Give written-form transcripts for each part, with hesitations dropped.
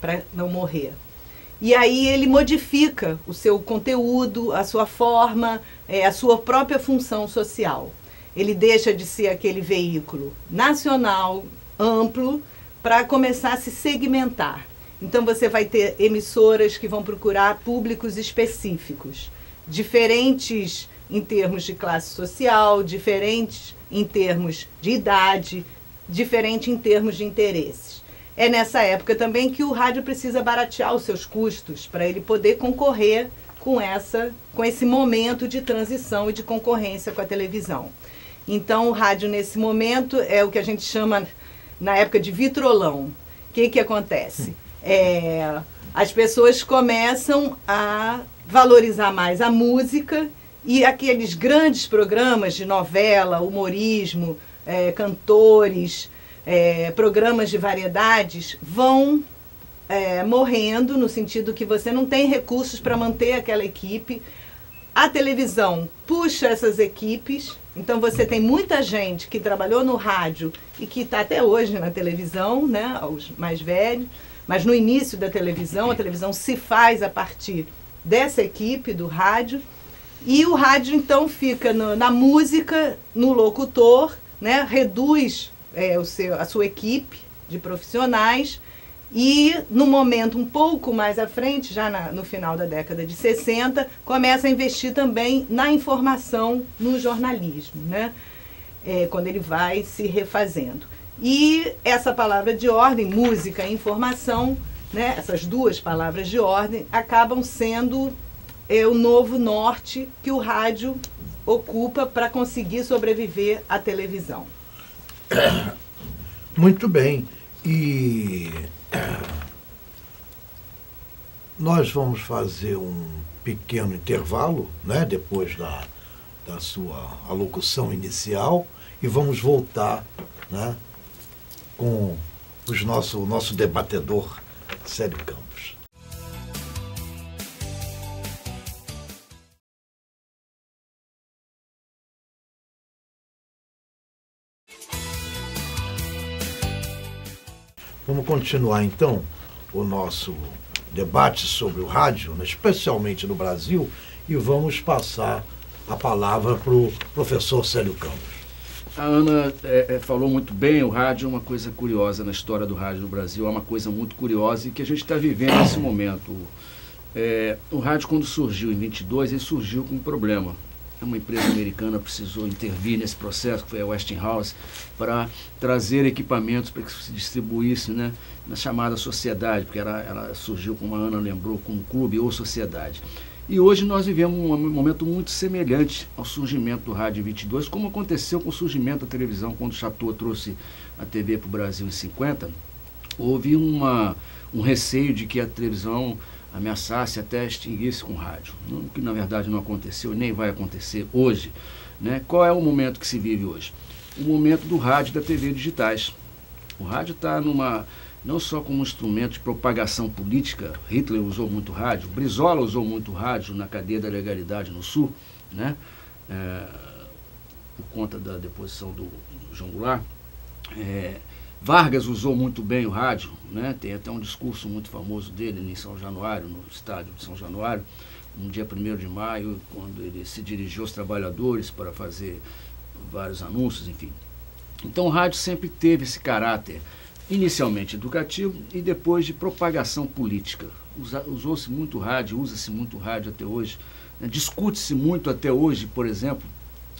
para não morrer. E aí ele modifica o seu conteúdo, a sua forma, a sua própria função social. Ele deixa de ser aquele veículo nacional, amplo, para começar a se segmentar. Então você vai ter emissoras que vão procurar públicos específicos, diferentes em termos de classe social, diferentes em termos de idade, diferente em termos de interesses. É nessa época também que o rádio precisa baratear os seus custos para ele poder concorrer com esse momento de transição e de concorrência com a televisão. Então, o rádio, nesse momento, é o que a gente chama, na época, de vitrolão. O que acontece? As pessoas começam a valorizar mais a música e aqueles grandes programas de novela, humorismo, cantores, programas de variedades vão morrendo, no sentido que você não tem recursos para manter aquela equipe. A televisão puxa essas equipes, então você tem muita gente que trabalhou no rádio e que está até hoje na televisão, né, os mais velhos, mas no início da televisão, a televisão se faz a partir dessa equipe do rádio, e o rádio então fica na música, no locutor, né, reduz a sua equipe de profissionais, e no momento um pouco mais à frente, já no final da década de 60, começa a investir também na informação, no jornalismo, né? Quando ele vai se refazendo. E essa palavra de ordem, música e informação, né, essas duas palavras de ordem, acabam sendo o novo norte que o rádio ocupa para conseguir sobreviver à televisão. Muito bem. E nós vamos fazer um pequeno intervalo, né, depois da sua alocução inicial, e vamos voltar, né, com o nosso debatedor, Célio Campos. Vamos continuar, então, o nosso debate sobre o rádio, especialmente no Brasil, e vamos passar a palavra para o professor Célio Campos. A Ana falou muito bem, o rádio é uma coisa curiosa na história do rádio no Brasil, é uma coisa muito curiosa e que a gente está vivendo nesse momento. O rádio, quando surgiu em 22, ele surgiu com um problema. Uma empresa americana precisou intervir nesse processo, que foi a Westinghouse, para trazer equipamentos para que se distribuísse, né, na chamada sociedade, porque ela surgiu, como a Ana lembrou, como clube ou sociedade. E hoje nós vivemos um momento muito semelhante ao surgimento do rádio em 22, como aconteceu com o surgimento da televisão, quando o Chateau trouxe a TV para o Brasil em 50. Houve um receio de que a televisão ameaçasse até extinguisse com o rádio, que na verdade não aconteceu e nem vai acontecer hoje, né? Qual é o momento que se vive hoje? O momento do rádio e da TV digitais. O rádio está não só como instrumento de propagação política. Hitler usou muito rádio, Brizola usou muito rádio na cadeia da legalidade no Sul, né? Por conta da deposição do João Goulart. Vargas usou muito bem o rádio, né? Tem até um discurso muito famoso dele em São Januário, no estádio de São Januário, no dia 1º de maio, quando ele se dirigiu aos trabalhadores para fazer vários anúncios, enfim. Então o rádio sempre teve esse caráter, inicialmente educativo e depois de propagação política. Usou-se muito rádio, usa-se muito rádio até hoje, né? Discute-se muito até hoje, por exemplo,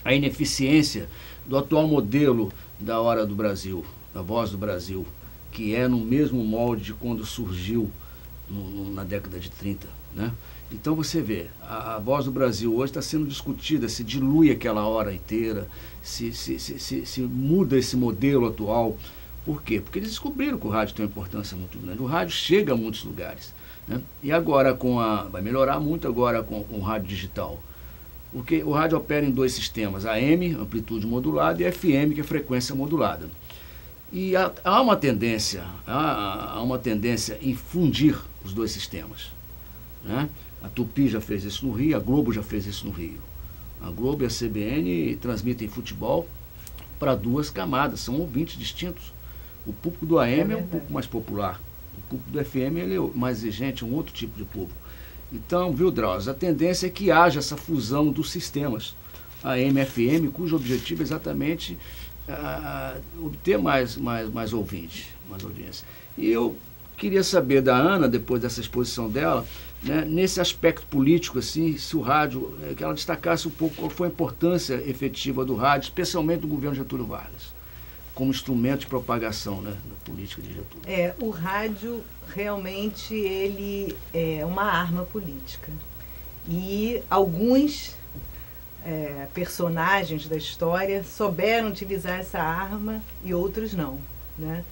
a ineficiência do atual modelo da Hora do Brasil, da Voz do Brasil, que é no mesmo molde de quando surgiu na década de 30, né? Então você vê, a Voz do Brasil hoje está sendo discutida, se dilui aquela hora inteira, se muda esse modelo atual. Por quê? Porque eles descobriram que o rádio tem uma importância muito grande. O rádio chega a muitos lugares, né? E agora vai melhorar muito agora com o rádio digital. Porque o rádio opera em dois sistemas, AM, amplitude modulada, e FM, que é frequência modulada. E há uma tendência em fundir os dois sistemas, né? A Tupi já fez isso no Rio, a Globo já fez isso no Rio. A Globo e a CBN transmitem futebol para duas camadas, são ouvintes distintos. O público do AM é um pouco mais popular, O público do FM ele é mais exigente, um outro tipo de público. Então, viu, Drauzio, a tendência é que haja essa fusão dos sistemas, AM e FM, cujo objetivo é exatamente obter mais ouvintes, mais audiência. E eu queria saber da Ana, depois dessa exposição dela, né, nesse aspecto político, assim, se o rádio, que ela destacasse um pouco qual foi a importância efetiva do rádio, especialmente do governo Getúlio Vargas, como instrumento de propagação, né, da política de Getúlio. O rádio realmente ele é uma arma política. E alguns personagens da história souberam utilizar essa arma e outros não, né?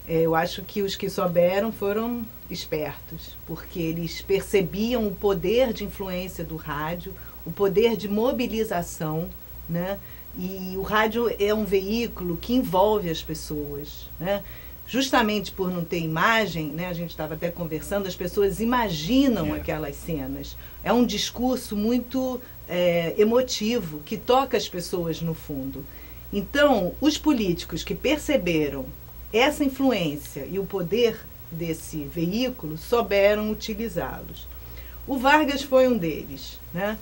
Eu acho que os que souberam foram espertos, porque eles percebiam o poder de influência do rádio, o poder de mobilização, né? E o rádio é um veículo que envolve as pessoas, né? Justamente por não ter imagem, né? A gente estava até conversando, as pessoas imaginam aquelas cenas. É um discurso muito emotivo, que toca as pessoas no fundo. Então, os políticos que perceberam essa influência e o poder desse veículo souberam utilizá-los. O Vargas foi um deles, né?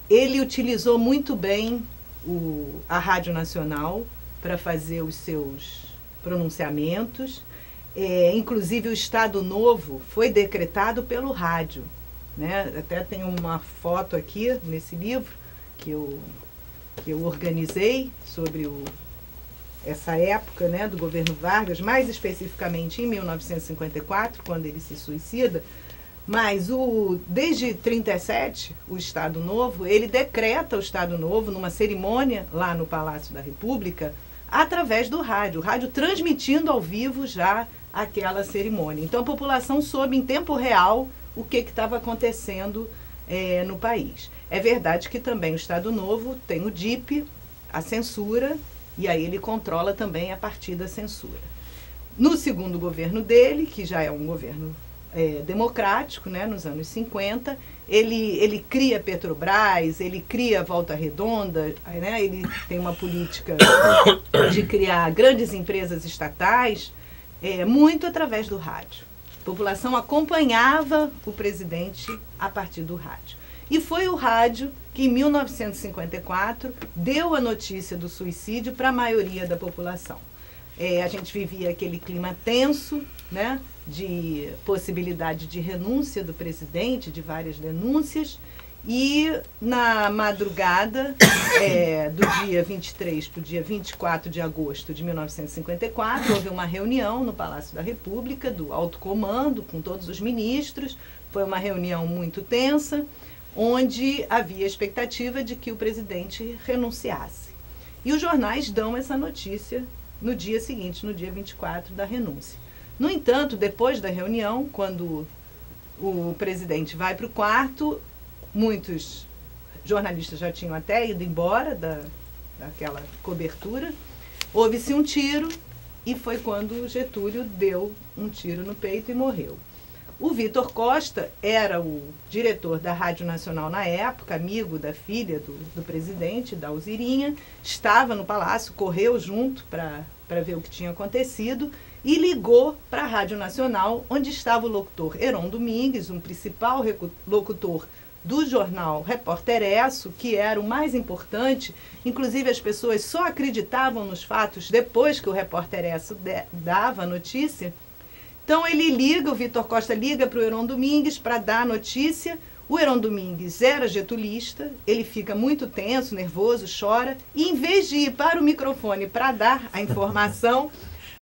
Ele utilizou muito bem a Rádio Nacional para fazer os seus pronunciamentos. Inclusive, o Estado Novo foi decretado pelo rádio, né? Até tem uma foto aqui nesse livro que eu organizei sobre essa época, né, do governo Vargas, mais especificamente em 1954, quando ele se suicida. Mas desde 1937, o Estado Novo, ele decreta o Estado Novo numa cerimônia lá no Palácio da República, através do rádio, o rádio transmitindo ao vivo já aquela cerimônia. Então a população soube em tempo real o que estava acontecendo no país. É verdade que também o Estado Novo tem o DIP, a censura, e aí ele controla também a partir da censura. No segundo governo dele, que já é um governo democrático, né, nos anos 50, ele cria Petrobras, ele cria Volta Redonda, né, ele tem uma política de criar grandes empresas estatais, muito através do rádio. A população acompanhava o presidente a partir do rádio. E foi o rádio que, em 1954, deu a notícia do suicídio para a maioria da população. A gente vivia aquele clima tenso, né, de possibilidade de renúncia do presidente, de várias denúncias, e na madrugada do dia 23 para o dia 24 de agosto de 1954, houve uma reunião no Palácio da República, do alto comando, com todos os ministros. Foi uma reunião muito tensa, onde havia a expectativa de que o presidente renunciasse. E os jornais dão essa notícia no dia seguinte, no dia 24 da renúncia. No entanto, depois da reunião, quando o presidente vai para o quarto, muitos jornalistas já tinham até ido embora daquela cobertura, houve-se um tiro e foi quando Getúlio deu um tiro no peito e morreu. O Vitor Costa era o diretor da Rádio Nacional na época, amigo da filha do presidente, da Alzirinha, estava no palácio, correu junto para ver o que tinha acontecido e ligou para a Rádio Nacional, onde estava o locutor Heron Domingues, um principal locutor do jornal Repórter Esso, que era o mais importante. Inclusive, as pessoas só acreditavam nos fatos depois que o Repórter Esso dava a notícia. Então o Vitor Costa liga para o Heron Domingues para dar a notícia. O Heron Domingues era getulista, ele fica muito tenso, nervoso, chora, e em vez de ir para o microfone para dar a informação,